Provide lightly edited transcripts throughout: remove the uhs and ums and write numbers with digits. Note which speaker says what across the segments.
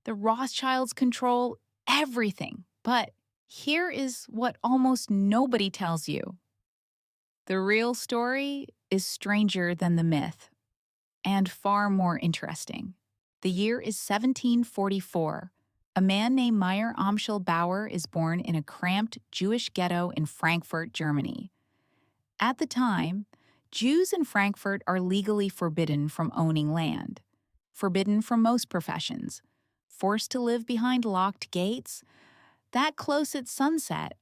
Speaker 1: The Rothschilds control everything. But here is what almost nobody tells you. The real story is stranger than the myth and far more interesting. The year is 1744. A man named Meyer Amschel Bauer is born in a cramped Jewish ghetto in Frankfurt, Germany. At the time, Jews in Frankfurt are legally forbidden from owning land, forbidden from most professions, forced to live behind locked gates. That close at sunset,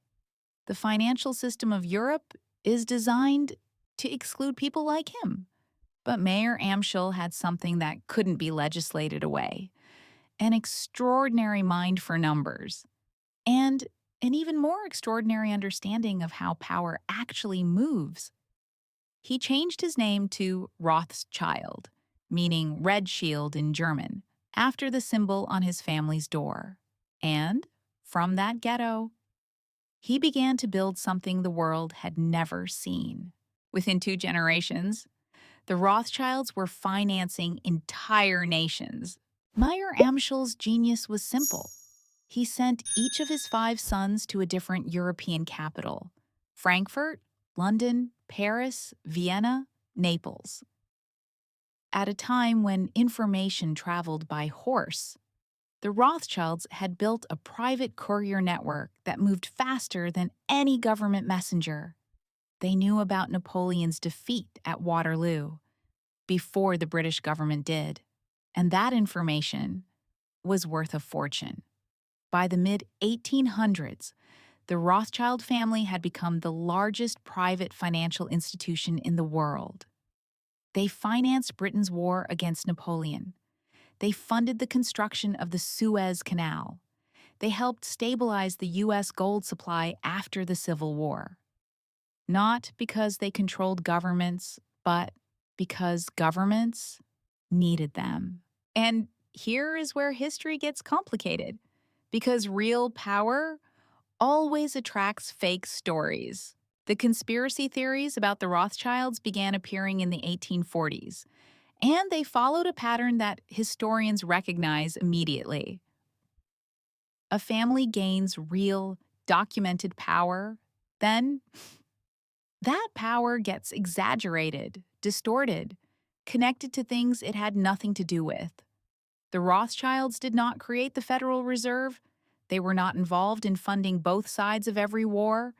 Speaker 1: the financial system of Europe is designed to exclude people like him. But Mayor Amschel had something that couldn't be legislated away: an extraordinary mind for numbers, and an even more extraordinary understanding of how power actually moves. He changed his name to Rothschild, meaning red shield in German, after the symbol on his family's door. And from that ghetto, he began to build something the world had never seen. Within 2 generations, the Rothschilds were financing entire nations. Meyer Amschel's genius was simple. He sent each of his 5 sons to a different European capital: Frankfurt, London, Paris, Vienna, Naples. At a time when information traveled by horse, the Rothschilds had built a private courier network that moved faster than any government messenger. They knew about Napoleon's defeat at Waterloo before the British government did, and that information was worth a fortune. By the mid-1800s, the Rothschild family had become the largest private financial institution in the world. They financed Britain's war against Napoleon. They funded the construction of the Suez Canal. They helped stabilize the U.S. gold supply after the Civil War. Not because they controlled governments, but because governments needed them. And here is where history gets complicated, because real power always attracts fake stories. The conspiracy theories about the Rothschilds began appearing in the 1840s, and they followed a pattern that historians recognize immediately. A family gains real, documented power, then that power gets exaggerated, distorted, connected to things it had nothing to do with. The Rothschilds did not create the Federal Reserve. They were not involved in funding both sides of every war.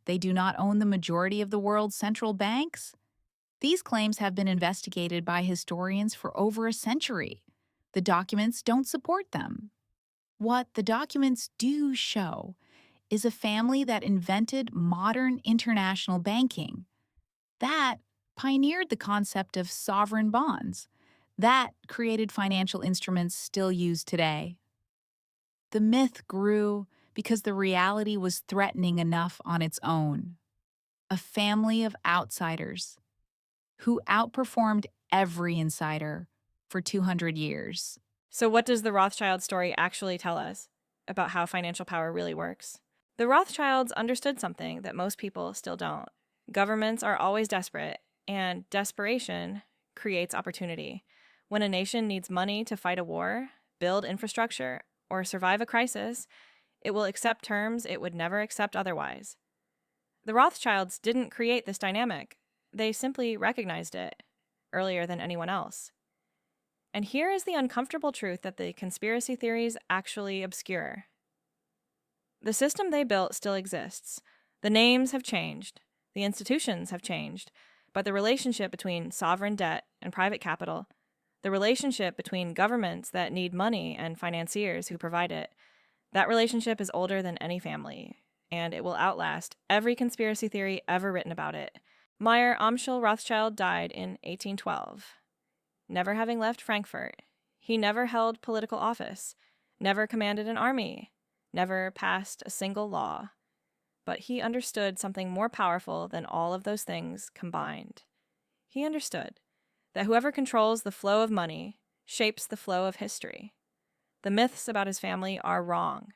Speaker 1: They do not own the majority of the world's central banks. These claims have been investigated by historians for over a century. The documents don't support them. What the documents do show is a family that invented modern international banking. That pioneered the concept of sovereign bonds. That created financial instruments still used today. The myth grew because the reality was threatening enough on its own. A family of outsiders who outperformed every insider for 200 years.
Speaker 2: So, what does the Rothschild story actually tell us about how financial power really works? The Rothschilds understood something that most people still don't. Governments are always desperate, and desperation creates opportunity. When a nation needs money to fight a war, build infrastructure, or survive a crisis, it will accept terms it would never accept otherwise. The Rothschilds didn't create this dynamic. They simply recognized it earlier than anyone else. And here is the uncomfortable truth that the conspiracy theories actually obscure. The system they built still exists. The names have changed. The institutions have changed. But the relationship between sovereign debt and private capital, the relationship between governments that need money and financiers who provide it, that relationship is older than any family, and it will outlast every conspiracy theory ever written about it. Meyer Amschel Rothschild died in 1812. Never having left Frankfurt, he never held political office, never commanded an army, never passed a single law. But he understood something more powerful than all of those things combined. He understood that whoever controls the flow of money shapes the flow of history. The myths about his family are wrong,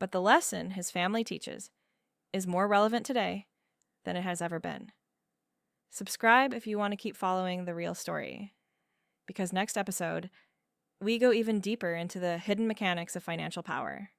Speaker 2: but the lesson his family teaches is more relevant today than it has ever been. Subscribe if you want to keep following the real story, because next episode, we go even deeper into the hidden mechanics of financial power.